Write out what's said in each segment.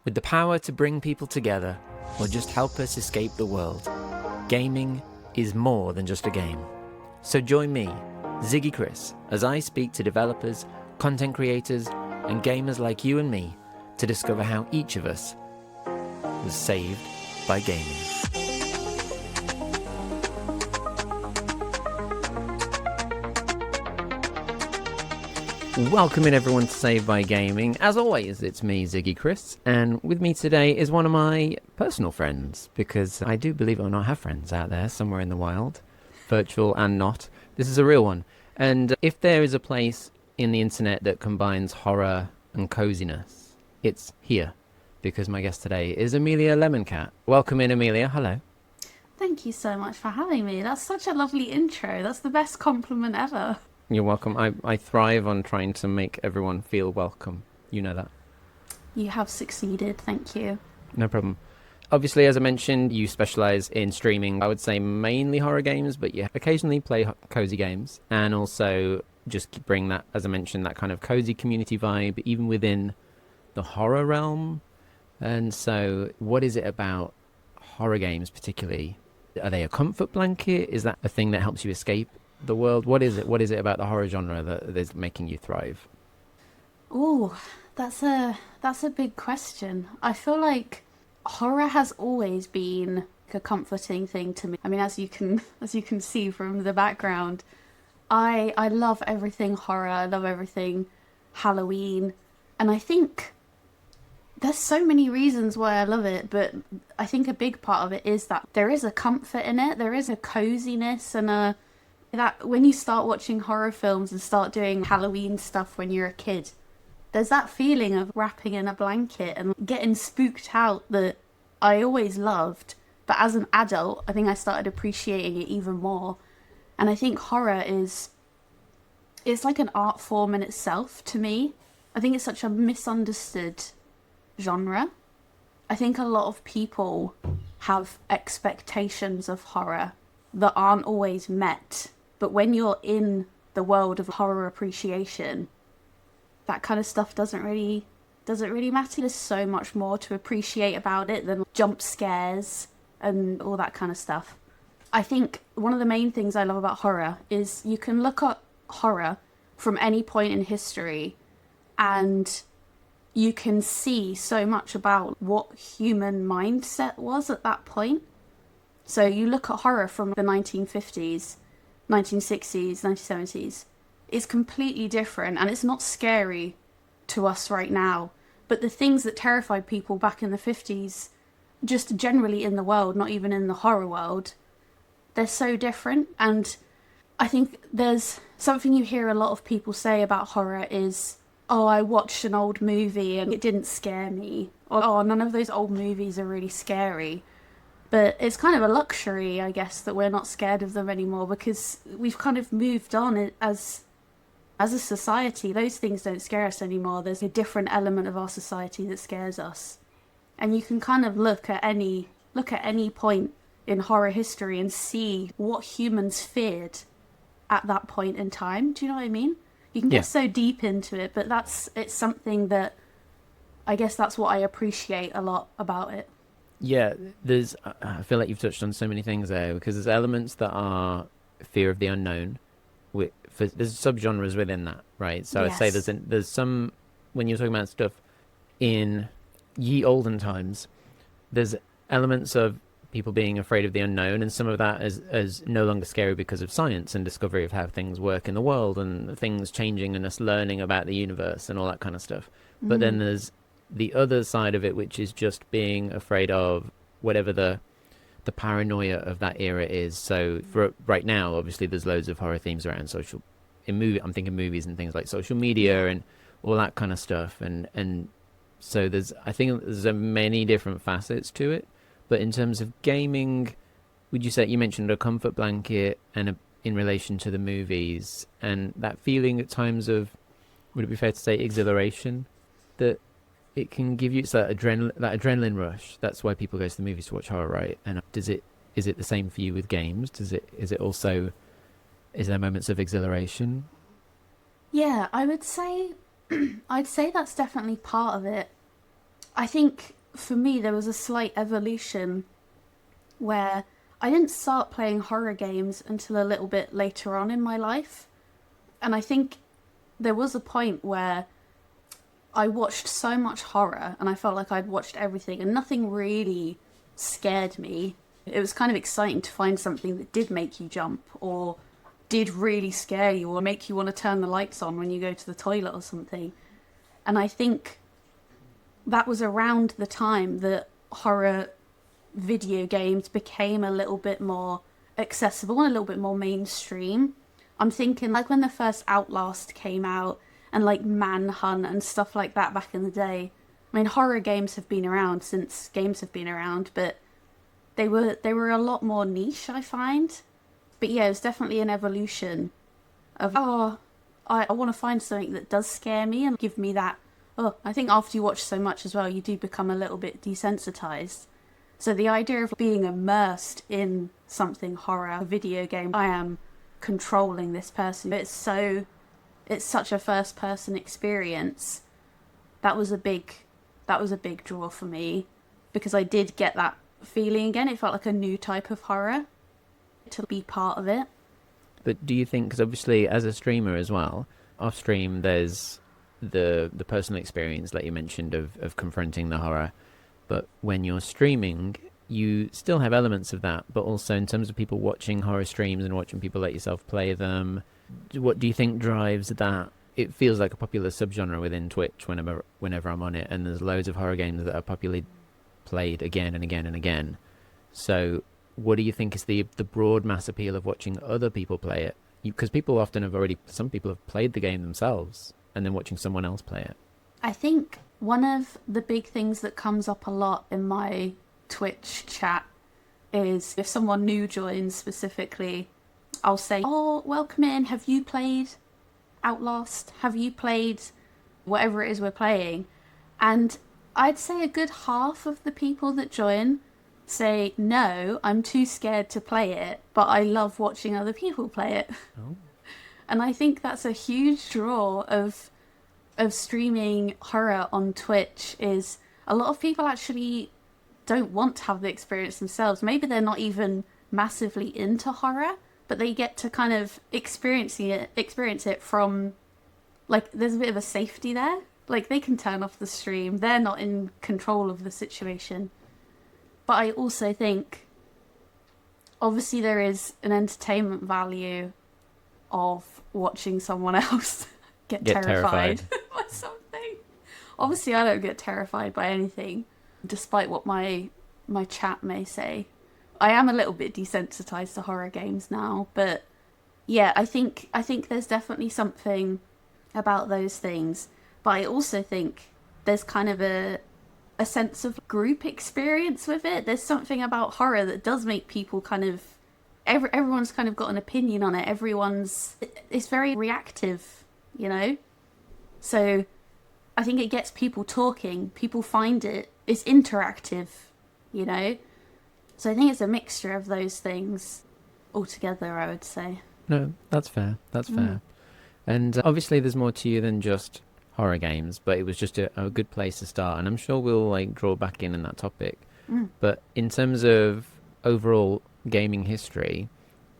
With the power to bring people together or just help us escape the world, gaming is more than just a game. So join me, Ziggy Chris, as I speak to developers, content creators, and gamers like you and me to discover how each of us was saved by gaming. Welcome in everyone to Saved by Gaming. As always, it's me, Ziggy Chris, and with me today is one of my personal friends, because I do, believe it or not, have friends out there somewhere in the wild, virtual and not. This is a real one. And if there is a place in the internet that combines horror and coziness, it's here, because my guest today is Amelia Lemoncat. Welcome in, Amelia. Hello. Thank you so much for having me. That's such a lovely intro. That's the best compliment ever. You're welcome. I thrive on trying to make everyone feel welcome. You know that. You have succeeded. Thank you. No problem. Obviously, as I mentioned, you specialize in streaming, I would say mainly horror games, but you occasionally play cozy games and also just bring that, as I mentioned, that kind of cozy community vibe, even within the horror realm. And so what is it about horror games particularly? Are they a comfort blanket? Is that a thing that helps you escape the world? What is it about the horror genre that is making you thrive? Oh, that's a big question. I feel like horror has always been a comforting thing to me. I mean, as you can see from the background, I love everything horror. I love everything Halloween, and I think there's so many reasons why I love it, but I think a big part of it is that there is a comfort in it. There is a coziness and that when you start watching horror films and start doing Halloween stuff when you're a kid, there's that feeling of wrapping in a blanket and getting spooked out that I always loved. But as an adult, I think I started appreciating it even more. And I think horror it's like an art form in itself to me. I think it's such a misunderstood genre. I think a lot of people have expectations of horror that aren't always met. But when you're in the world of horror appreciation, that kind of stuff doesn't really matter. There's so much more to appreciate about it than jump scares and all that kind of stuff. I think one of the main things I love about horror is you can look at horror from any point in history and you can see so much about what human mindset was at that point. So you look at horror from the 1950s, 1960s, 1970s, it's completely different and it's not scary to us right now. But the things that terrified people back in the 50s, just generally in the world, not even in the horror world, they're so different. And I think there's something you hear a lot of people say about horror is, oh, I watched an old movie and it didn't scare me. Or, oh, none of those old movies are really scary. But it's kind of a luxury, I guess, that we're not scared of them anymore because we've kind of moved on as a society. Those things don't scare us anymore. There's a different element of our society that scares us. And you can kind of look at any point in horror history and see what humans feared at that point in time. Do you know what I mean? You can get so deep into it, but it's something that I guess that's what I appreciate a lot about it. Yeah, I feel like you've touched on so many things there, because there's elements that are fear of the unknown. There's subgenres within that, right? So Yes. I'd say there's some, when you're talking about stuff in ye olden times, there's elements of people being afraid of the unknown, and some of that is no longer scary because of science and discovery of how things work in the world and things changing and us learning about the universe and all that kind of stuff. But then there's the other side of it, which is just being afraid of whatever the paranoia of that era is. So for right now, obviously there's loads of horror themes around I'm thinking movies and things like social media and all that kind of stuff, and so I think there's many different facets to it. But in terms of gaming, would you say, you mentioned a comfort blanket and in relation to the movies, and that feeling at times of, would it be fair to say, exhilaration that it can give you? It's that adrenaline rush. That's why people go to the movies to watch horror, right? And is it the same for you with games? Is there moments of exhilaration? Yeah, I would say I'd say that's definitely part of it. I think for me, there was a slight evolution where I didn't start playing horror games until a little bit later on in my life. And I think there was a point where I watched so much horror and I felt like I'd watched everything and nothing really scared me. It was kind of exciting to find something that did make you jump or did really scare you or make you want to turn the lights on when you go to the toilet or something. And I think that was around the time that horror video games became a little bit more accessible and a little bit more mainstream. I'm thinking like when the first Outlast came out and like Manhunt and stuff like that back in the day. I mean, horror games have been around since games have been around, but they were a lot more niche, I find. But yeah, it's definitely an evolution of I want to find something that does scare me and give me that. Oh, I think after you watch so much as well, you do become a little bit desensitized. So the idea of being immersed in something horror, a video game, I am controlling this person. It's such a first person experience. That was a big draw for me because I did get that feeling again. It felt like a new type of horror to be part of it. But do you think, because obviously as a streamer as well, off stream there's the personal experience like you mentioned of confronting the horror, but when you're streaming you still have elements of that, but also in terms of people watching horror streams and watching people like yourself play them, what do you think drives that? It feels like a popular subgenre within Twitch whenever I'm on it, and there's loads of horror games that are popularly played again and again and again. So what do you think is the broad mass appeal of watching other people play it? Because people often some people have played the game themselves and then watching someone else play it. I think one of the big things that comes up a lot in my Twitch chat is if someone new joins specifically, I'll say, oh, welcome in. Have you played Outlast? Have you played whatever it is we're playing? And I'd say a good half of the people that join say, no, I'm too scared to play it, but I love watching other people play it. Oh. And I think that's a huge draw of streaming horror on Twitch is a lot of people actually don't want to have the experience themselves. Maybe they're not even massively into horror, but they get to kind of experience it from, like, there's a bit of a safety there. Like, they can turn off the stream. They're not in control of the situation. But I also think, obviously, there is an entertainment value of watching someone else get terrified by something. Obviously, I don't get terrified by anything, despite what my chat may say. I am a little bit desensitized to horror games now, but yeah, I think there's definitely something about those things. But I also think there's kind of a sense of group experience with it. There's something about horror that does make people kind of everyone's kind of got an opinion on it. It's very reactive, you know? So I think it gets people talking. People find it's interactive, you know? So I think it's a mixture of those things altogether, I would say. No, that's fair. That's fair. And obviously there's more to you than just horror games, but it was just a good place to start. And I'm sure we'll like draw back in that topic. But in terms of overall gaming history,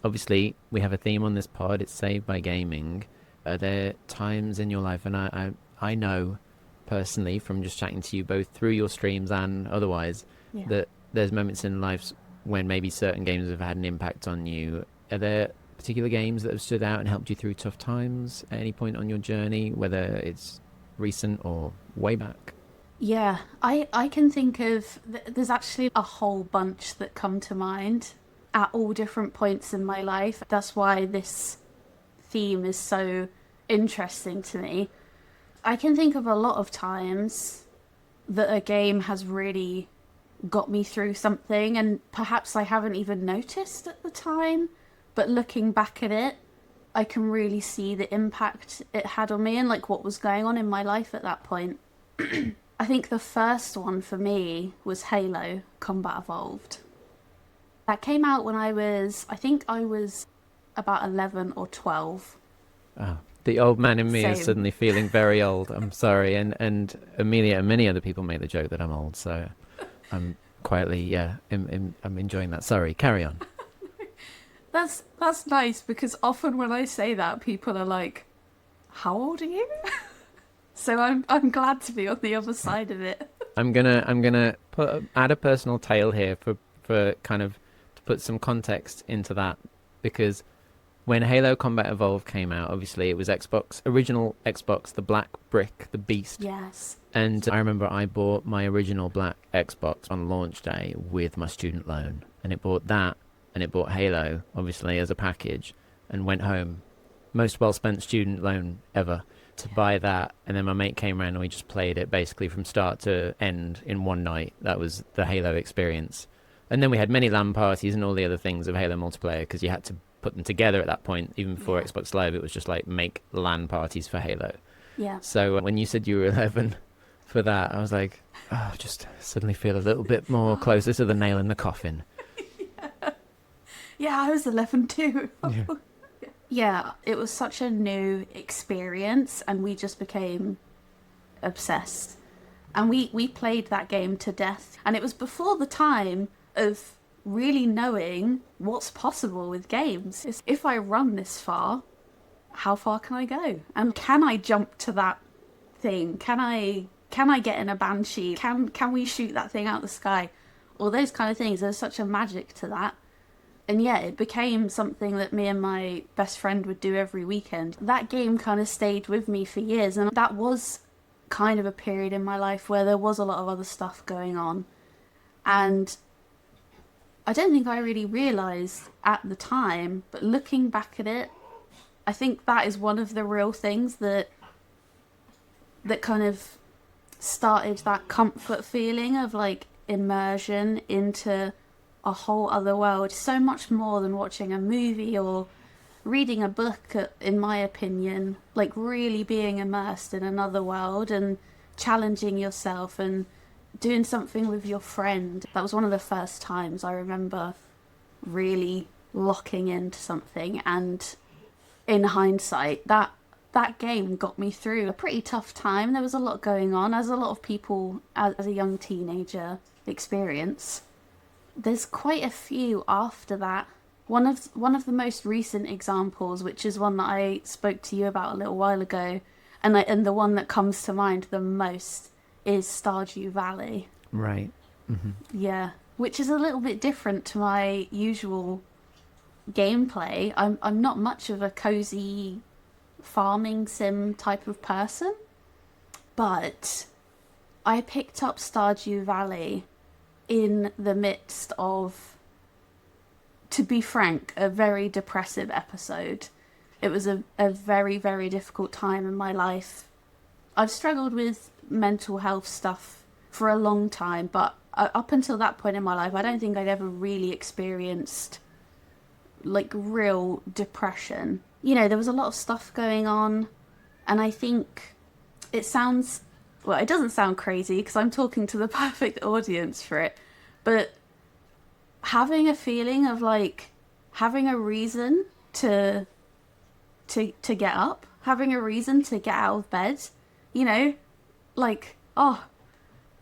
obviously we have a theme on this pod. It's Saved by Gaming. Are there times in your life, and I know personally from just chatting to you both through your streams and otherwise, that there's moments in life when maybe certain games have had an impact on you. Are there particular games that have stood out and helped you through tough times at any point on your journey, whether it's recent or way back? Yeah, I can think of, there's actually a whole bunch that come to mind at all different points in my life. That's why this theme is so interesting to me. I can think of a lot of times that a game has really got me through something, and perhaps I haven't even noticed at the time, but looking back at it, I can really see the impact it had on me and like what was going on in my life at that point. I think the first one for me was Halo Combat Evolved. That came out when I think I was about 11 or 12. Oh, The old man in me is Same. suddenly feeling very old. I'm sorry, and Amelia and many other people make the joke that I'm old, so I'm quietly, yeah, I'm enjoying that. Sorry, carry on. That's nice because often when I say that, people are like, "How old are you?" So I'm glad to be on the other side of it. I'm gonna add a personal tale here for kind of to put some context into that because when Halo Combat Evolved came out, obviously it was Xbox, original Xbox, the black brick, the beast. Yes. And I remember I bought my original black Xbox on launch day with my student loan, and it bought that, and it bought Halo, obviously as a package, and went home. Most well spent student loan ever to buy that, and then my mate came around and we just played it basically from start to end in one night. That was the Halo experience. And then we had many LAN parties and all the other things of Halo multiplayer because you had to put them together at that point. Even before Yeah. Xbox Live, it was just like make LAN parties for Halo. Yeah. So when you said you were 11 for that, I was like, oh, just suddenly feel a little bit more closer to the nail in the coffin. Yeah, I was 11 too. Yeah. Yeah, it was such a new experience and we just became obsessed. And we played that game to death. And it was before the time of really knowing what's possible with games. It's, if I run this far, how far can I go? And can I jump to that thing? Can I get in a banshee? Can we shoot that thing out the sky? All those kind of things. There's such a magic to that. And yeah, it became something that me and my best friend would do every weekend. That game kind of stayed with me for years, and that was kind of a period in my life where there was a lot of other stuff going on. And I don't think I really realised at the time, but looking back at it, I think that is one of the real things that kind of started that comfort feeling of like immersion into a whole other world, so much more than watching a movie or reading a book, in my opinion. Like really being immersed in another world and challenging yourself and doing something with your friend. That was one of the first times I remember really locking into something, and in hindsight that game got me through a pretty tough time. There was a lot going on, as a lot of people as a young teenager experience. There's quite a few after that. One of the most recent examples, which is one that I spoke to you about a little while ago, and the one that comes to mind the most is Stardew Valley. Right. Hmm. Yeah, which is a little bit different to my usual gameplay. I'm not much of a cozy farming sim type of person, but I picked up Stardew Valley in the midst of, to be frank, a very depressive episode. It was a very, very difficult time in my life. I've struggled with mental health stuff for a long time, but up until that point in my life, I don't think I'd ever really experienced like real depression. You know, there was a lot of stuff going on, and I think it sounds, well, it doesn't sound crazy because I'm talking to the perfect audience for it, but having a feeling of like having a reason to get up, having a reason to get out of bed, you know, like, oh,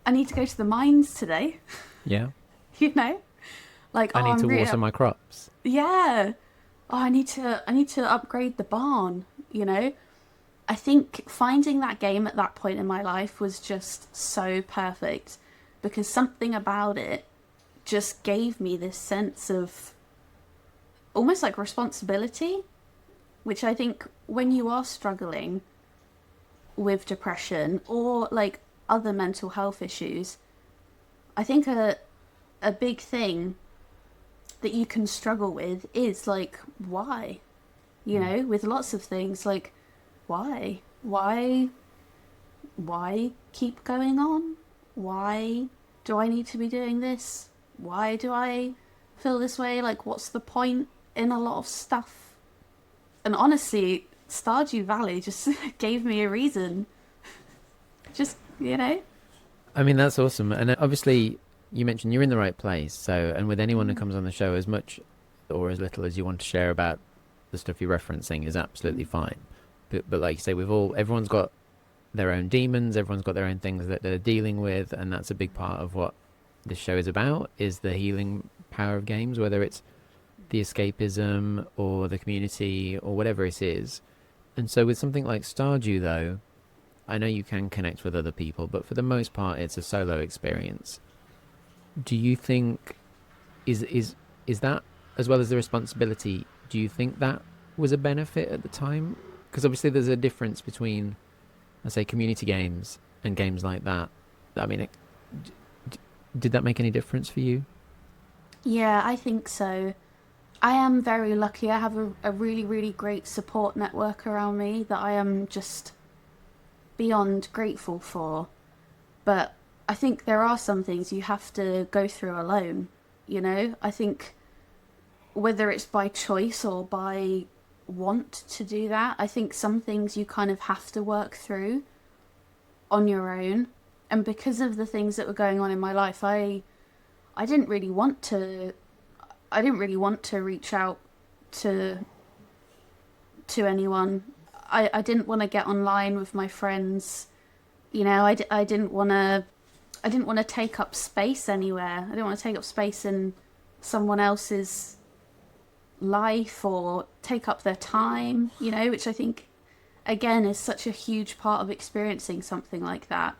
I need to go to the mines today, Yeah. you know, like, I oh, need I'm to really, water my crops. yeah, oh, I need to upgrade the barn, you know. I think finding that game at that point in my life was just so perfect because something about it just gave me this sense of almost like responsibility, which I think when you are struggling with depression or like other mental health issues, I think a big thing that you can struggle with is like, why? You know, with lots of things, like, why? Why keep going on? Why do I need to be doing this? Why do I feel this way? Like, what's the point in a lot of stuff? And honestly, Stardew Valley just gave me a reason. Just, you know? I mean, that's awesome. And obviously, you mentioned you're in the right place. So, and with anyone who comes on the show, as much or as little as you want to share about the stuff you're referencing is absolutely fine. But like you say, everyone's got their own demons, everyone's got their own things that they're dealing with, and that's a big part of what this show is about, is the healing power of games, whether it's the escapism or the community or whatever it is. And so with something like Stardew, though, I know you can connect with other people, but for the most part, it's a solo experience. Do you think is that, as well as the responsibility? Do you think that was a benefit at the time? Because obviously, there's a difference between, I say, community games and games like that. I mean, did that make any difference for you? Yeah, I think so. I am very lucky. I have a really, really great support network around me that I am just beyond grateful for. But I think there are some things you have to go through alone. You know, I think whether it's by choice or by want to do that, I think some things you kind of have to work through on your own. And because of the things that were going on in my life, I didn't really want to reach out to anyone. I didn't want to get online with my friends. You know, I didn't want to take up space anywhere. I didn't want to take up space in someone else's life or take up their time, you know, which I think, again, is such a huge part of experiencing something like that.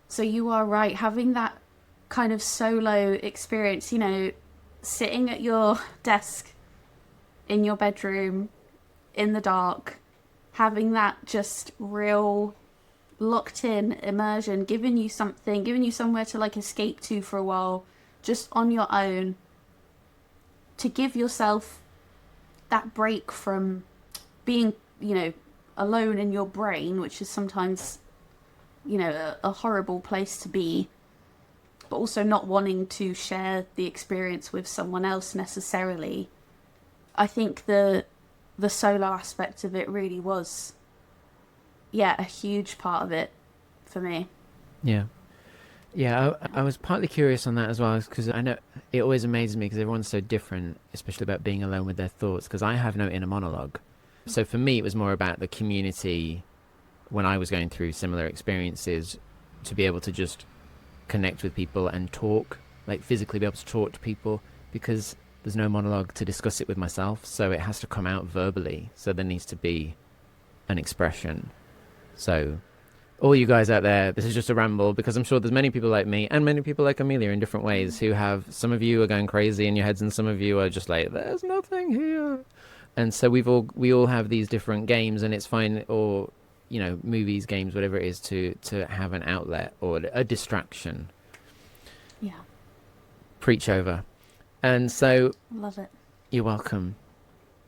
So you are right, having that kind of solo experience, you know, sitting at your desk in your bedroom in the dark, having that just real locked in immersion, giving you somewhere to like escape to for a while, just on your own, to give yourself that break from being, you know, alone in your brain, which is sometimes, you know, a horrible place to be, but also not wanting to share the experience with someone else necessarily. I think the solo aspect of it really was, yeah, a huge part of it for me. Yeah. Yeah, I was partly curious on that as well, because I know it always amazes me because everyone's so different, especially about being alone with their thoughts, because I have no inner monologue. So for me, it was more about the community when I was going through similar experiences, to be able to just connect with people and talk, like physically be able to talk to people, because there's no monologue to discuss it with myself. So it has to come out verbally. So there needs to be an expression. So all you guys out there, this is just a ramble, because I'm sure there's many people like me and many people like Amelia in different ways who have, some of you are going crazy in your heads and some of you are just like, there's nothing here. And so we all have these different games, and it's fine, or, you know, movies, games, whatever it is, to have an outlet or a distraction. Yeah. Preach over. And so Love it. you're welcome.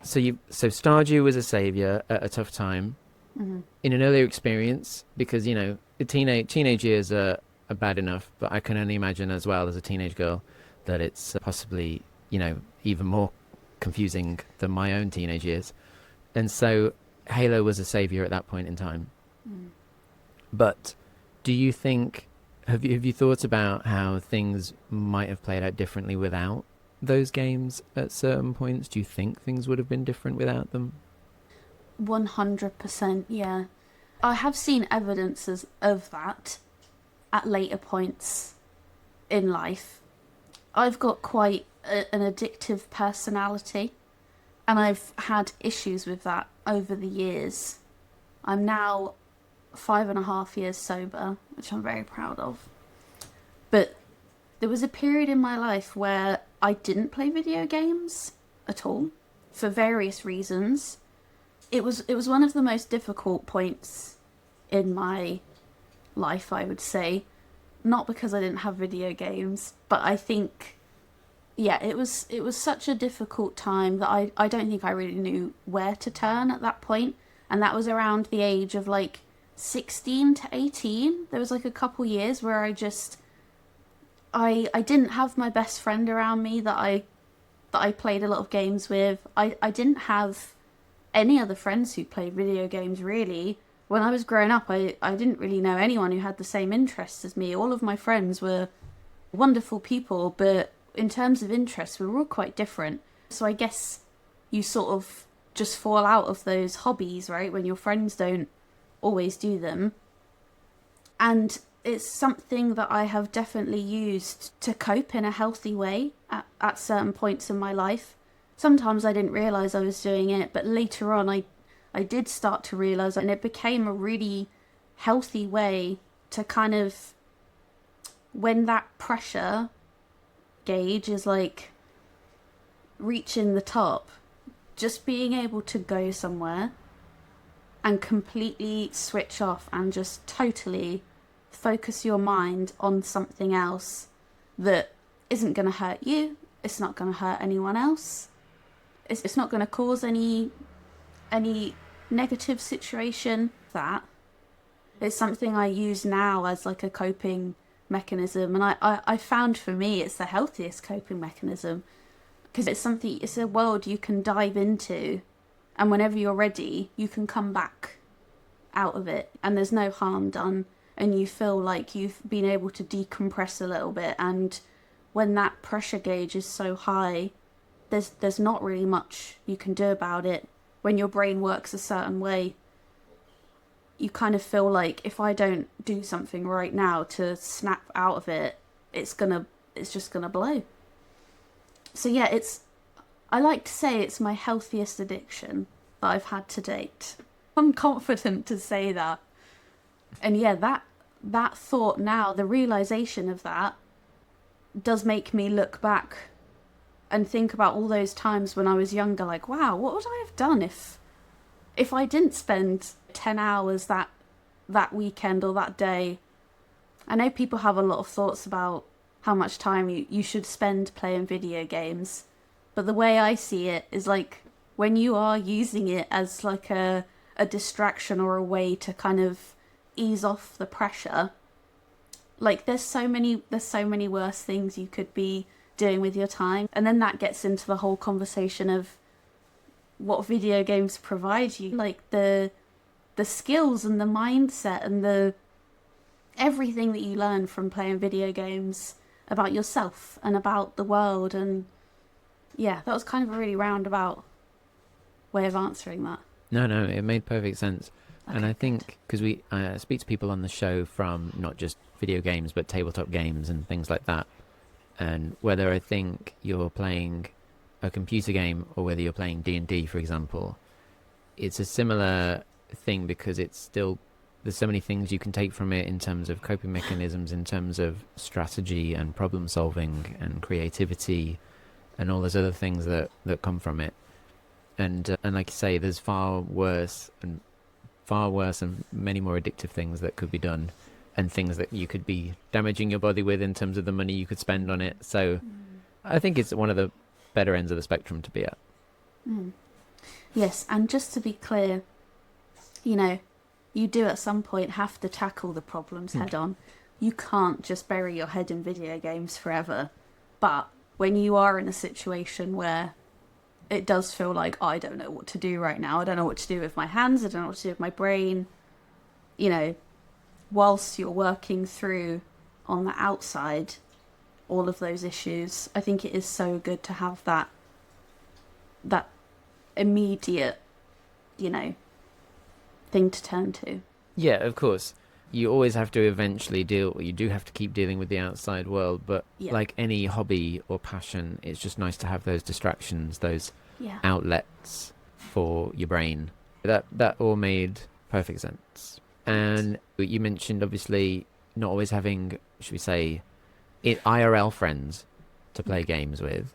So Stardew was a savior at a tough time. Mm-hmm. In an earlier experience, because, you know, the teenage years are bad enough, but I can only imagine as well as a teenage girl that it's possibly, you know, even more confusing than my own teenage years. And so Halo was a savior at that point in time. Mm. But do you think, have you thought about how things might have played out differently without those games at certain points? Do you think things would have been different without them? 100%, yeah. I have seen evidences of that at later points in life. I've got quite an addictive personality, and I've had issues with that over the years. I'm now 5.5 years sober, which I'm very proud of. But there was a period in my life where I didn't play video games at all, for various reasons. It was one of the most difficult points in my life, I would say. Not because I didn't have video games, but I think, yeah, it was such a difficult time that I don't think I really knew where to turn at that point. And that was around the age of like 16 to 18. There was like a couple years where I didn't have my best friend around me that I played a lot of games with. I didn't have any other friends who played video games, really. When I was growing up, I didn't really know anyone who had the same interests as me. All of my friends were wonderful people, but in terms of interests, we were all quite different. So I guess you sort of just fall out of those hobbies, right? When your friends don't always do them. And it's something that I have definitely used to cope in a healthy way at certain points in my life. Sometimes I didn't realise I was doing it, but later on I did start to realise, and it became a really healthy way to kind of, when that pressure gauge is like reaching the top, just being able to go somewhere and completely switch off and just totally focus your mind on something else that isn't going to hurt you, it's not going to hurt anyone else, it's not going to cause any negative situation. That it's something I use now as like a coping mechanism, and I found for me it's the healthiest coping mechanism, because it's a world you can dive into, and whenever you're ready you can come back out of it and there's no harm done, and you feel like you've been able to decompress a little bit. And when that pressure gauge is so high, there's not really much you can do about it. When your brain works a certain way, you kind of feel like, if I don't do something right now to snap out of it, it's just gonna blow. So yeah, I like to say it's my healthiest addiction that I've had to date. I'm confident to say that. And yeah, that thought now, the realization of that, does make me look back and think about all those times when I was younger, like, wow, what would I have done if I didn't spend 10 hours that weekend or that day? I know people have a lot of thoughts about how much time you should spend playing video games, but the way I see it is like, when you are using it as like a distraction or a way to kind of ease off the pressure, like there's so many worse things you could be doing with your time. And then that gets into the whole conversation of what video games provide you, like the skills and the mindset and the everything that you learn from playing video games about yourself and about the world. And yeah, that was kind of a really roundabout way of answering that. No, it made perfect sense. Okay, And I good. think because we speak to people on the show from not just video games but tabletop games and things like that, and whether I think you're playing a computer game or whether you're playing D&D, for example, it's a similar thing, because it's still, there's so many things you can take from it in terms of coping mechanisms, in terms of strategy and problem solving and creativity and all those other things that come from it. And like you say, there's far worse and many more addictive things that could be done, and things that you could be damaging your body with in terms of the money you could spend on it. So I think it's one of the better ends of the spectrum to be at. Mm. Yes, and just to be clear, you do at some point have to tackle the problems head on. You can't just bury your head in video games forever. But when you are in a situation where it does feel like, I don't know what to do right now, I don't know what to do with my hands, I don't know what to do with my brain, whilst you're working through on the outside all of those issues, I think it is so good to have that immediate, thing to turn to. Yeah, of course. You always have to eventually you do have to keep dealing with the outside world, but Yeah. like any hobby or passion, it's just nice to have those distractions, those Yeah. outlets for your brain. That all made perfect sense. And you mentioned, obviously, not always having, should we say, IRL friends to play games with.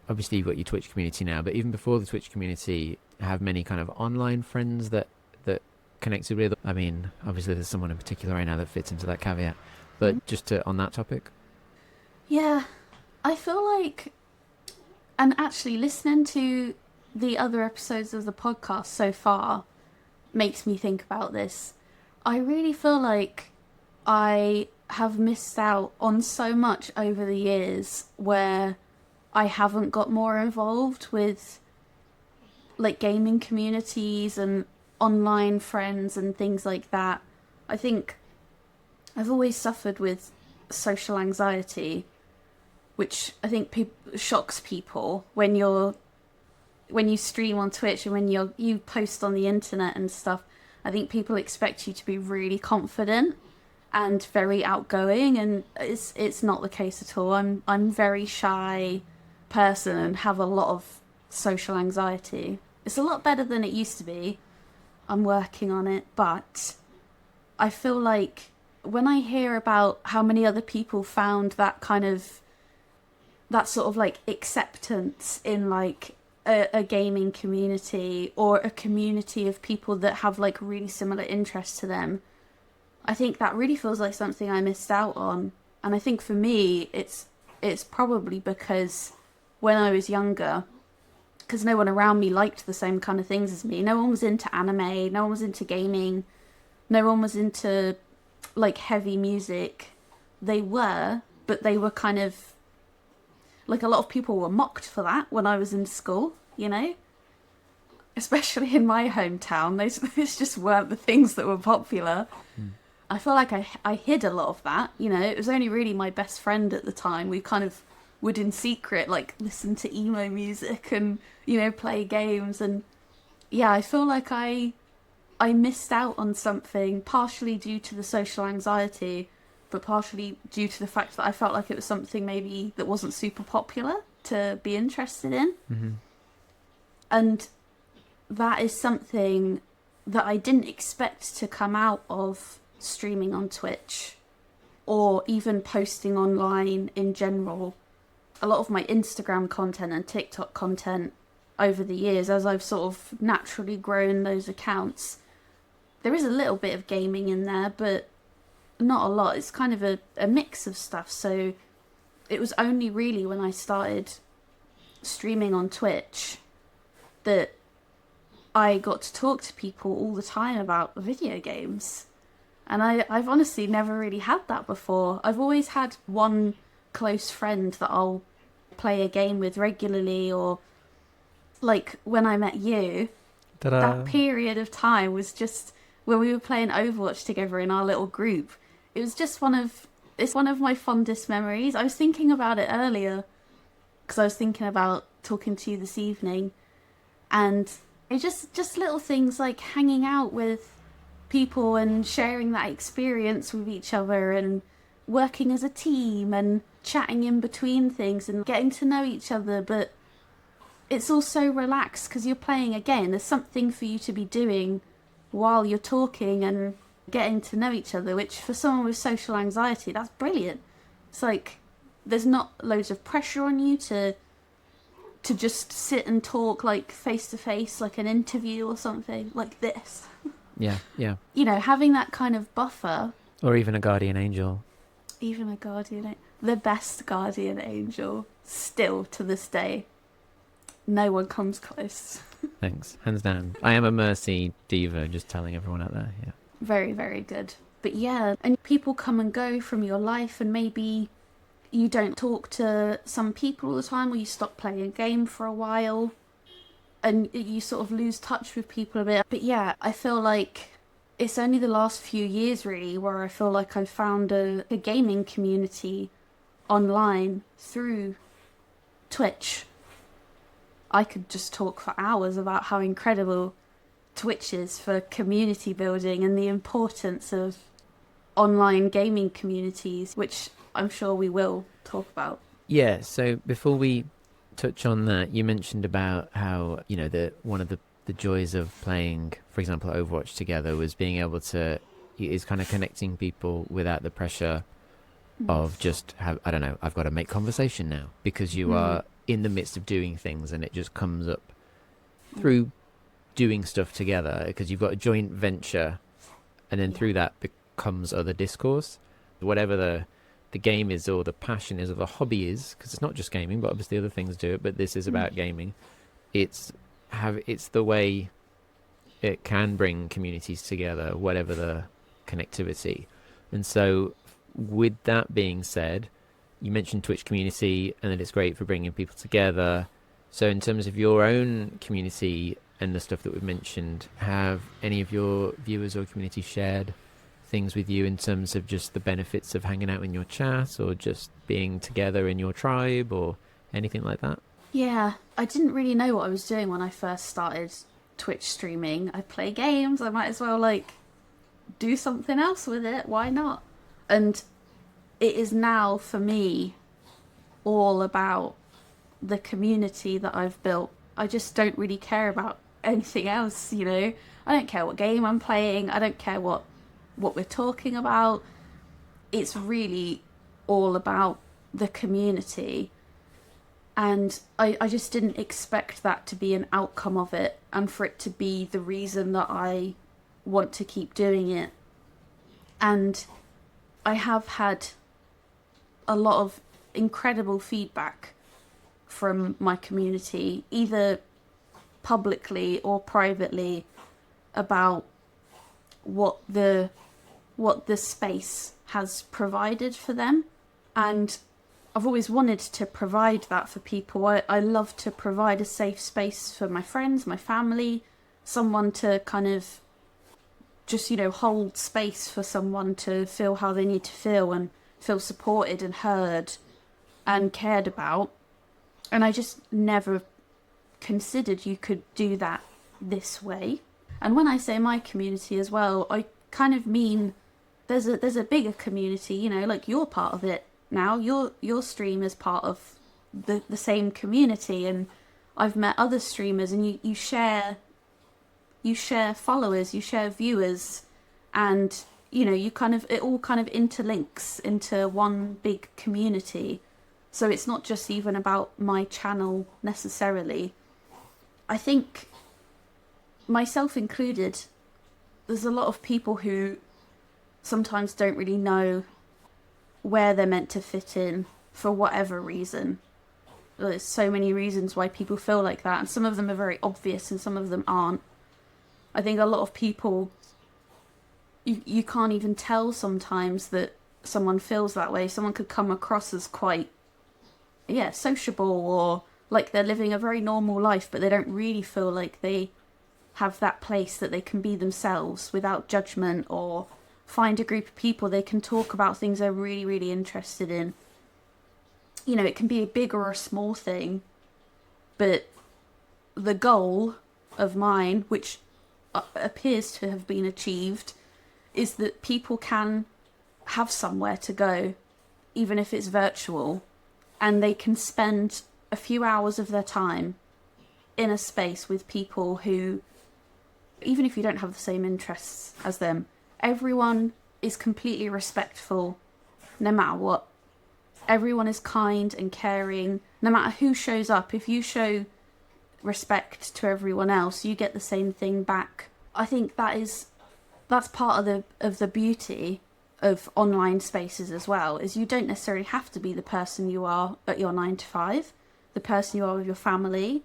Obviously, you've got your Twitch community now, but even before the Twitch community, have many kind of online friends that connected with. I mean, obviously, there's someone in particular right now that fits into that caveat. But just on that topic. Yeah, I feel like, and actually listening to the other episodes of the podcast so far makes me think about this. I really feel like I have missed out on so much over the years where I haven't got more involved with like gaming communities and online friends and things like that. I think I've always suffered with social anxiety, which I think shocks people when you're when you stream on Twitch and when you post on the internet and stuff, I think people expect you to be really confident and very outgoing, and it's not the case at all. I'm very shy person and have a lot of social anxiety. It's a lot better than it used to be. I'm working on it, but I feel like when I hear about how many other people found that sort of like acceptance in like a gaming community or a community of people that have like really similar interests to them, I think that really feels like something I missed out on. And I think for me, it's probably because when I was younger, because no one around me liked the same kind of things as me. No one was into anime, no one was into gaming, no one was into like heavy music. They were, but they were kind of like, a lot of people were mocked for that when I was in school, you know? Especially in my hometown, those just weren't the things that were popular. I feel like I hid a lot of that, you know? It was only really my best friend at the time. We kind of would in secret, like, listen to emo music and, you know, play games. And yeah, I feel like I missed out on something, partially due to the social anxiety, but partially due to the fact that I felt like it was something maybe that wasn't super popular to be interested in. Mm-hmm. And that is something that I didn't expect to come out of streaming on Twitch or even posting online in general. A lot of my Instagram content and TikTok content over the years, as I've sort of naturally grown those accounts, there is a little bit of gaming in there, but not a lot. It's kind of a mix of stuff. So it was only really when I started streaming on Twitch that I got to talk to people all the time about video games. And I've honestly never really had that before. I've always had one close friend that I'll play a game with regularly, or like when I met you, Ta-da. that period of time was just when we were playing Overwatch together in our little group. It was just one of my fondest memories. I was thinking about it earlier because I was thinking about talking to you this evening, and it just little things like hanging out with people and sharing that experience with each other and working as a team and chatting in between things and getting to know each other. But it's also relaxed because you're playing a game. There's something for you to be doing while you're talking and getting to know each other, which for someone with social anxiety, that's brilliant. It's like there's not loads of pressure on you to just sit and talk like face to face, like an interview or something like this. Yeah, yeah. You know, having that kind of buffer. Or even a guardian angel. Even a guardian, the best guardian angel, still to this day. No one comes close. Thanks. Hands down. I am a mercy diva, just telling everyone out there. Yeah. Very, very good. But yeah, and people come and go from your life, and maybe you don't talk to some people all the time, or you stop playing a game for a while, and you sort of lose touch with people a bit. But yeah, I feel like it's only the last few years really where I feel like I've found a gaming community online through Twitch. I could just talk for hours about how incredible Twitch is for community building and the importance of online gaming communities, which I'm sure we will talk about. Yeah, so before we touch on that, you mentioned about how, you know, one of the joys of playing, for example, Overwatch together was being able to, is kind of connecting people without the pressure of just I don't know, I've got to make conversation now, because you are in the midst of doing things and it just comes up through doing stuff together, because you've got a joint venture, and then through that becomes other discourse. Whatever the game is, or the passion is, or the hobby is, because it's not just gaming, but obviously other things do it, but this is about gaming. It's the way it can bring communities together, whatever the connectivity. And so with that being said, you mentioned Twitch community and that it's great for bringing people together. So in terms of your own community and the stuff that we've mentioned, have any of your viewers or community shared things with you in terms of just the benefits of hanging out in your chat, or just being together in your tribe, or anything like that? Yeah, I didn't really know what I was doing when I first started Twitch streaming. I play games, I might as well like do something else with it. Why not? And it is now for me all about the community that I've built. I just don't really care about anything else, you know. I don't care what game I'm playing. I don't care what we're talking about. It's really all about the community. And I just didn't expect that to be an outcome of it and for it to be the reason that I want to keep doing it. And I have had a lot of incredible feedback from my community, either publicly or privately, about what the what the space has provided for them. And I've always wanted to provide that for people. I love to provide a safe space for my friends, my family, someone to kind of just, you know, hold space for someone to feel how they need to feel and feel supported and heard and cared about. And I just never considered you could do that this way. And when I say my community as well, I kind of mean there's a bigger community, you know, like you're part of it now. Your stream is part of the same community, and I've met other streamers, and you share followers, you share viewers, and you know, you kind of, it all kind of interlinks into one big community. So it's not just even about my channel necessarily. I think, myself included, there's a lot of people who sometimes don't really know where they're meant to fit in for whatever reason. There's so many reasons why people feel like that, and some of them are very obvious and some of them aren't. I think a lot of people, you can't even tell sometimes that someone feels that way. Someone could come across as quite, yeah, sociable, or like they're living a very normal life, but they don't really feel like they have that place that they can be themselves without judgment, or find a group of people they can talk about things they're really, really interested in. You know, it can be a big or a small thing, but the goal of mine, which appears to have been achieved, is that people can have somewhere to go, even if it's virtual, and they can spend a few hours of their time in a space with people who, even if you don't have the same interests as them, everyone is completely respectful no matter what. Everyone is kind and caring, no matter who shows up. If you show respect to everyone else, you get the same thing back. I think that's part of the beauty of online spaces as well, is you don't necessarily have to be the person you are at your 9 to 5, the person you are with your family,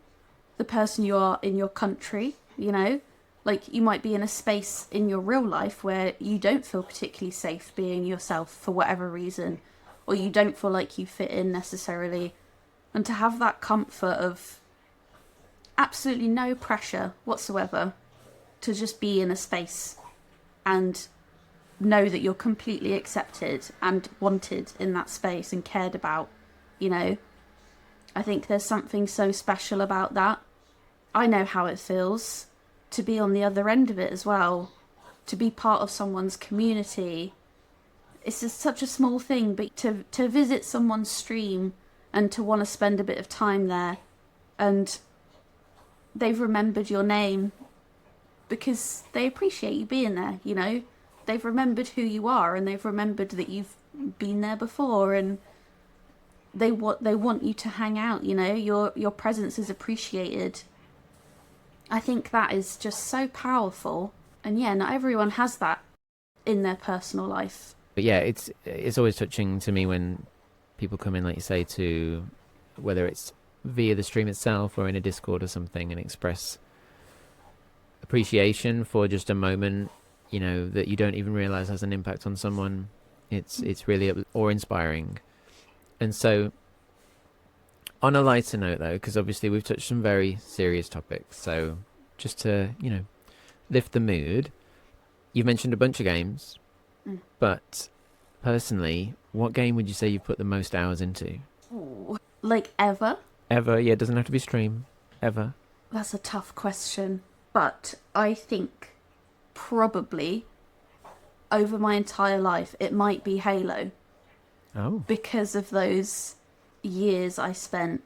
the person you are in your country, you know. Like, you might be in a space in your real life where you don't feel particularly safe being yourself for whatever reason, or you don't feel like you fit in necessarily. And to have that comfort of absolutely no pressure whatsoever to just be in a space and know that you're completely accepted and wanted in that space and cared about, you know. I think there's something so special about that. I know how it feels to be on the other end of it as well, to be part of someone's community. It's just such a small thing, but to visit someone's stream and to want to spend a bit of time there, and they've remembered your name because they appreciate you being there, you know. They've remembered who you are, and they've remembered that you've been there before, and they want you to hang out, you know. Your presence is appreciated. I think that is just so powerful. And yeah, not everyone has that in their personal life. But yeah, it's always touching to me when people come in, like you say, to whether it's via the stream itself or in a Discord or something, and express appreciation for just a moment, you know, that you don't even realize has an impact on someone. It's really awe-inspiring. And so, on a lighter note, though, because obviously we've touched some very serious topics, so just to, you know, lift the mood, you've mentioned a bunch of games, but personally, what game would you say you've put the most hours into? Ooh. Like ever? Ever? Yeah, it doesn't have to be stream. Ever. That's a tough question, but I think probably over my entire life it might be Halo Oh. because of those years I spent.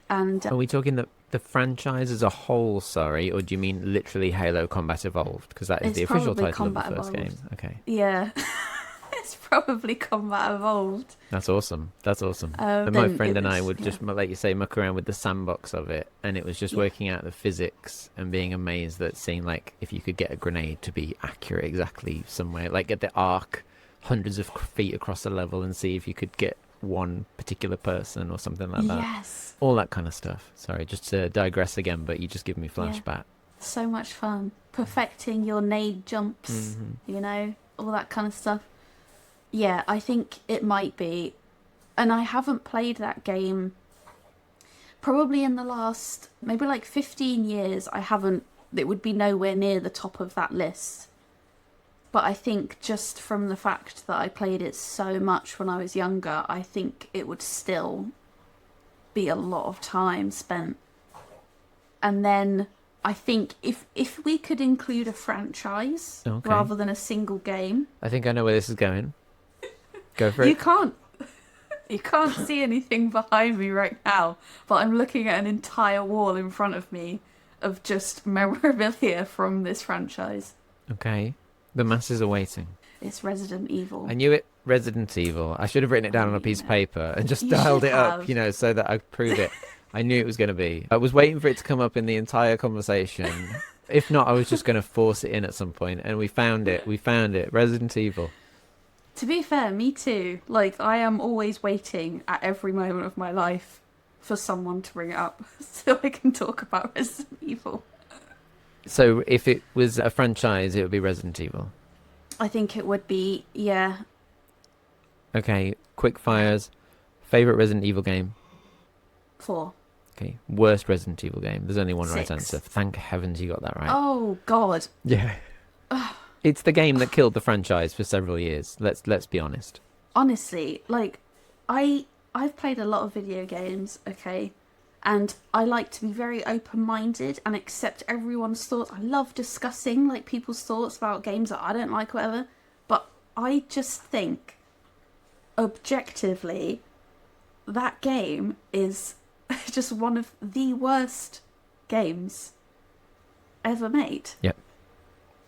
And Are we talking the franchise as a whole, sorry, or do you mean literally Halo Combat Evolved? Because that is it's the official probably title of the Combat first game. Evolved. Okay. Yeah, it's probably Combat Evolved. That's awesome. That's awesome. And my Then friend it and I was, would yeah. just, like you say, muck around with the sandbox of it, and it was just Yeah. working out the physics and being amazed that seeing like if you could get a grenade to be accurate exactly somewhere, like get the arc hundreds of feet across the level and see if you could get one particular person or something like that. Yes, All that kind of stuff. Sorry, just to digress again, but you just give me Yeah. flashback. so much fun. Perfecting your nade jumps, all that kind of stuff. Yeah, I think it might be. And I haven't played that game probably in the last maybe like 15 years. I haven't, it would be nowhere near the top of that list. But I think just from the fact that I played it so much when I was younger, I think it would still be a lot of time spent. And then I think if we could include a franchise Okay. rather than a single game, I think I know where this is going. Go for you it. can't see anything behind me right now, but I'm looking at an entire wall in front of me of just memorabilia from this franchise. Okay. The masses are waiting. It's Resident Evil. I knew it. Resident Evil. I should have written it down on a piece of paper and just You dialed should it up, have. so that I proved it. I knew it was going to be. I was waiting for it to come up in the entire conversation. If not, I was just going to force it in at some point, and we found it. We found it. Resident Evil. To be fair, me too. Like, I am always waiting at every moment of my life for someone to bring it up so I can talk about Resident Evil. So, if it was a franchise, it would be Resident Evil. I think it would be, yeah. Okay. Quick fires. Favorite Resident Evil game. 4. Okay. Worst Resident Evil game. There's only one right 6. answer. Thank heavens you got that right. Oh, God. Yeah. It's the game that killed the franchise for several years. Let's be honest. Honestly, like, I've played a lot of video games, okay? And I like to be very open-minded and accept everyone's thoughts. I love discussing, like, people's thoughts about games that I don't like, whatever. But I just think, objectively, that game is just one of the worst games ever made. Yep.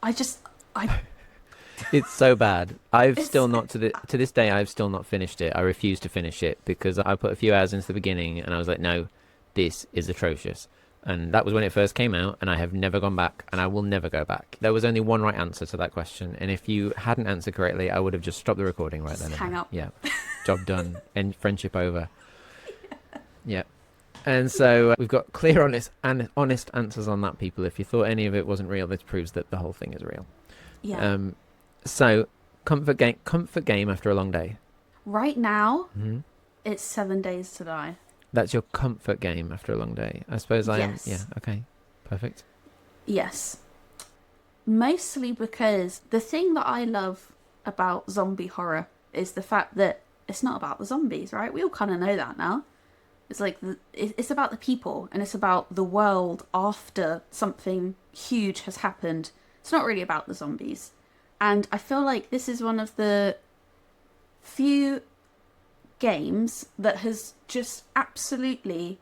I It's so bad. I've It's- still not to this day. I've still not finished it. I refuse to finish it because I put a few hours into the beginning and I was like, no, this is atrocious. And that was when it first came out, and I have never gone back, and I will never go back. There was only one right answer to that question, and if you hadn't answered correctly, I would have just stopped the recording right Just then. and hang there. up. Yeah, job done, and friendship over. Yeah. And so we've got clear, honest answers on that, people. If you thought any of it wasn't real, this proves that the whole thing is real. yeah. So comfort game after a long day. Right now, Mm-hmm. it's 7 Days to Die. That's your comfort game after a long day. I suppose I am. Yes. Yeah. Okay. Perfect. Yes. Mostly because the thing that I love about zombie horror is the fact that it's not about the zombies, right? We all kind of know that now. It's like it's about the people, and it's about the world after something huge has happened. It's not really about the zombies. And I feel like this is one of the few games that has just absolutely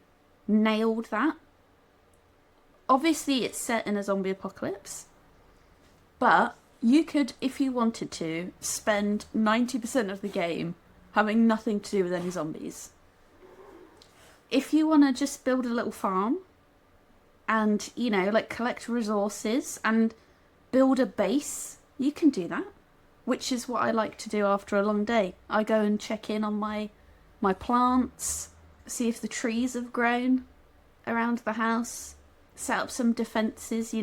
nailed that. Obviously, it's set in a zombie apocalypse, but you could, if you wanted to, spend 90% of the game having nothing to do with any zombies. If you want to just build a little farm and, like collect resources and build a base, you can do that, which is what I like to do after a long day. I go and check in on my plants, see if the trees have grown around the house, set up some defences,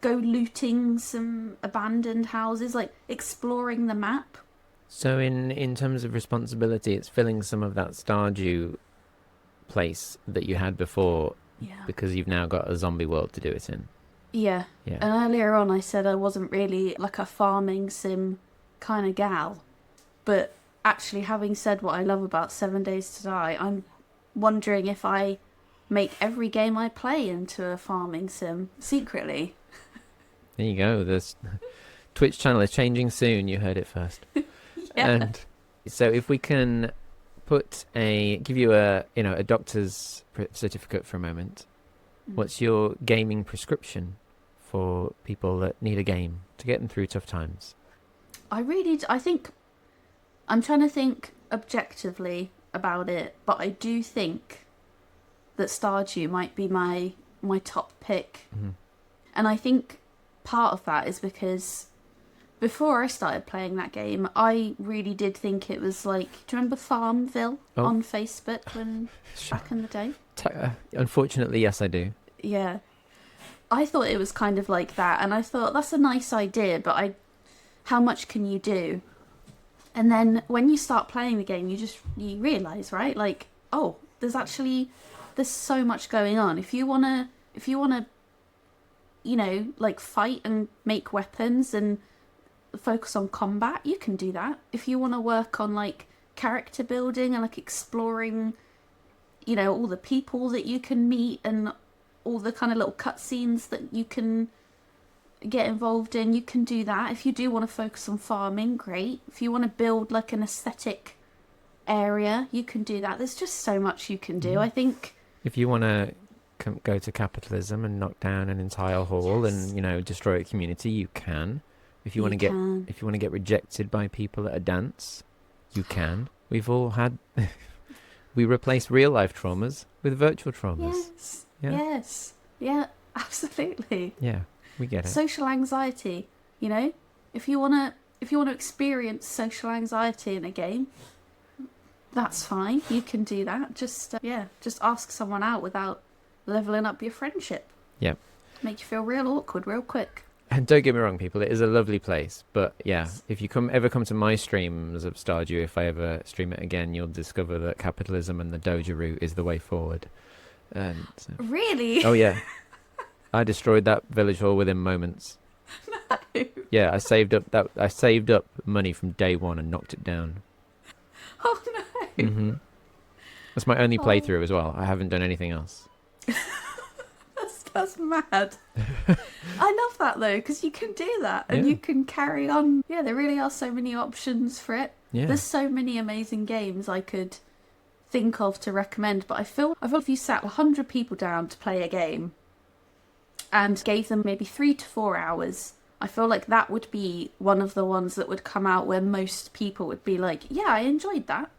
go looting some abandoned houses, like exploring the map. So in terms of responsibility, it's filling some of that Stardew place that you had before, Yeah. because you've now got a zombie world to do it in. Yeah. Yeah. And earlier on I said I wasn't really like a farming sim kind of gal. But actually, having said what I love about 7 Days to Die, I'm wondering if I make every game I play into a farming sim secretly. There you go. This Twitch channel is changing soon. You heard it first. Yeah. And so if we can give you a doctor's certificate for a moment, what's your gaming prescription for people that need a game to get them through tough times? I think I'm trying to think objectively about it, but I do think that Stardew might be my top pick. Mm-hmm. And I think part of that is because before I started playing that game, I really did think it was like, do you remember Farmville on Facebook back in the day? Unfortunately, yes, I do. Yeah. I thought it was kind of like that, and I thought that's a nice idea, but how much can you do? And then when you start playing the game, you realise, right? Like, oh, there's so much going on. If you wanna, like fight and make weapons and focus on combat, you can do that. If you want to work on like character building and like exploring, all the people that you can meet and all the kind of little cutscenes that you can get involved in, you can do that. If you do want to focus on farming, great. If you want to build like an aesthetic area, you can do that. There's just so much you can do. I think if you want to go to capitalism and knock down an entire hall and destroy a community, you can. If you want to get rejected by people at a dance, you can. We've all had we replace real life traumas with virtual traumas. Yes. Yeah. Yes. Yeah, absolutely. Yeah, we get it. Social anxiety, if you want to experience social anxiety in a game, that's fine. You can do that. Just ask someone out without leveling up your friendship. Yeah. Make you feel real awkward real quick. And don't get me wrong, people, it is a lovely place. But yeah, if you ever come to my streams of Stardew, if I ever stream it again, you'll discover that capitalism and the Doja route is the way forward. And really? Oh yeah, I destroyed that village hall within moments. No. Yeah, I saved up money from day one and knocked it down. Oh no. Mm-hmm. That's my only playthrough as well. I haven't done anything else. That's mad. I love that though, because you can do that and you can carry on. Yeah, there really are so many options for it. Yeah. There's so many amazing games I could think of to recommend, but I feel if you sat 100 people down to play a game and gave them maybe 3 to 4 hours, I feel like that would be one of the ones that would come out where most people would be like, yeah, I enjoyed that.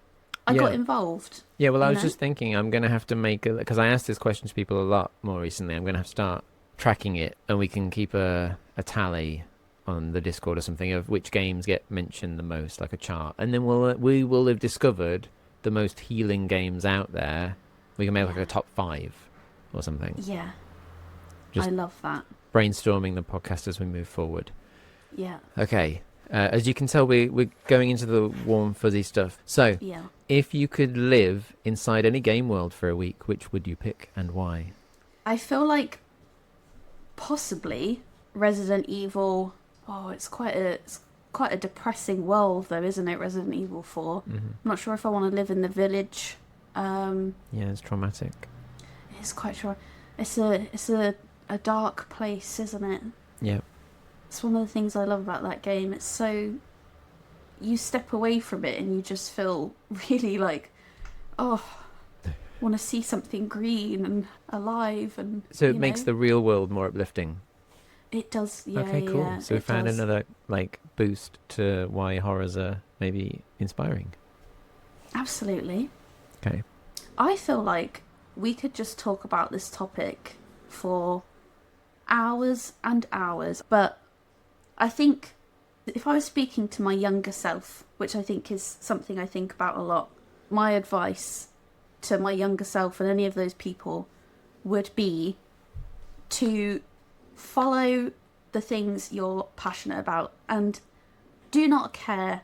I got involved. Yeah, well, I was just thinking I'm going to have to because I asked this question to people a lot more recently. I'm going to have to start tracking it, and we can keep a tally on the Discord or something of which games get mentioned the most, like a chart. And then we will have discovered the most healing games out there. We can make like a top 5 or something. Yeah. Just I love that. Brainstorming the podcast as we move forward. Yeah. Okay. As you can tell, we're going into the warm, fuzzy stuff. So, if you could live inside any game world for a week, which would you pick and why? I feel like possibly Resident Evil. Oh, it's quite a depressing world, though, isn't it? Resident Evil 4. Mm-hmm. I'm not sure if I want to live in the village. Yeah, it's traumatic. It's quite true. It's a dark place, isn't it? Yeah. It's one of the things I love about that game. It's so... You step away from it and you just feel really like, oh, want to see something green and alive. And so it makes the real world more uplifting. It does, yeah. Okay, cool. Yeah, so we found another boost to why horrors are maybe inspiring. Absolutely. Okay. I feel like we could just talk about this topic for hours and hours, but I think if I was speaking to my younger self, which I think is something I think about a lot, my advice to my younger self and any of those people would be to follow the things you're passionate about and do not care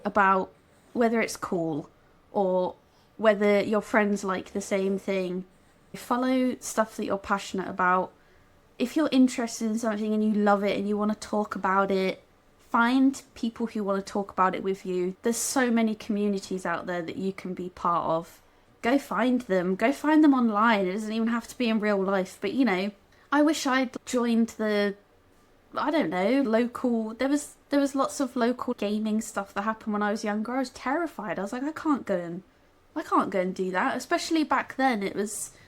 about whether it's cool or whether your friends like the same thing. Follow stuff that you're passionate about. If you're interested in something and you love it and you want to talk about it, find people who want to talk about it with you. There's so many communities out there that you can be part of. go find them. Go find them online. It doesn't even have to be in real life. But, you know, I wish I'd joined the, I don't know, local... There was lots of local gaming stuff that happened when I was younger. I was terrified. I was like, I can't go and do that. Especially back then,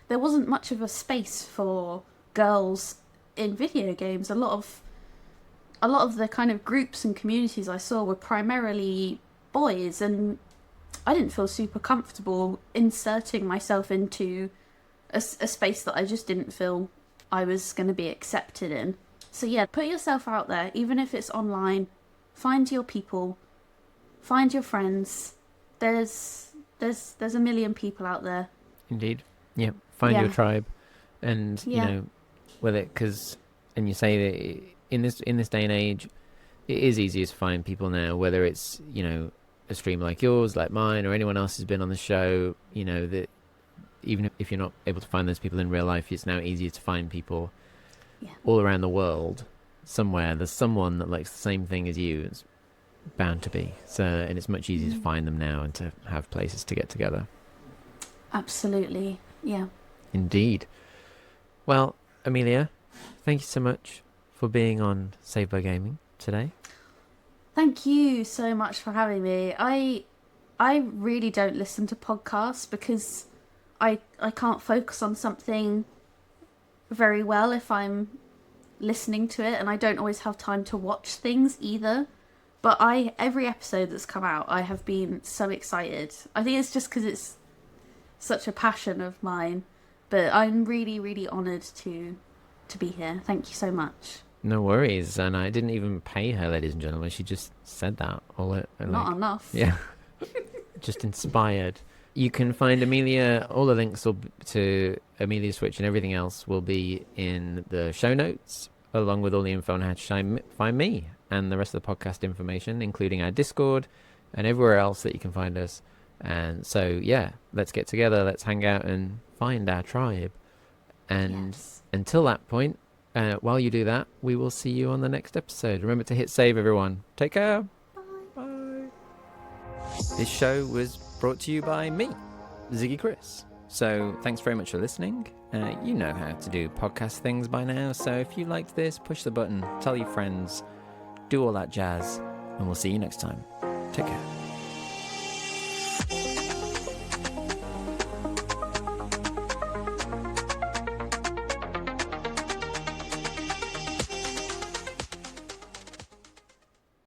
there wasn't much of a space for girls in video games. A lot of the kind of groups and communities I saw were primarily boys, and I didn't feel super comfortable inserting myself into a space that I just didn't feel I was going to be accepted in. So yeah, put yourself out there, even if it's online. Find your people, find your friends. There's a million people out there. Indeed. Yeah. Find your tribe, and you know, and you say that in this day and age, it is easier to find people now. Whether it's, you know, a stream like yours, like mine, or anyone else who's been on the show, you know, that even if you're not able to find those people in real life, it's now easier to find people all around the world. Somewhere there's someone that likes the same thing as you. It's bound to be. So, and it's much easier to find them now and to have places to get together. Absolutely. Yeah. Indeed. Well, Amelia, thank you so much for being on Saved by Gaming today. Thank you so much for having me. I really don't listen to podcasts because I can't focus on something very well if I'm listening to it, and I don't always have time to watch things either. But every episode that's come out, I have been so excited. I think it's just because it's such a passion of mine, but I'm really, really honoured to be here. Thank you so much. No worries, and I didn't even pay her, ladies and gentlemen. She just said that. Not enough. Yeah. Just inspired. You can find Amelia, all the links to Amelia's Switch and everything else will be in the show notes, along with all the info on how to find me and the rest of the podcast information, including our Discord and everywhere else that you can find us. And so, yeah, let's get together, let's hang out and find our tribe. And until that point, while you do that, we will see you on the next episode. Remember to hit save, everyone. Take care. Bye. This show was brought to you by me, Ziggy Chris. So thanks very much for listening. You know how to do podcast things by now. So if you liked this, push the button, tell your friends, do all that jazz, and we'll see you next time. Take care.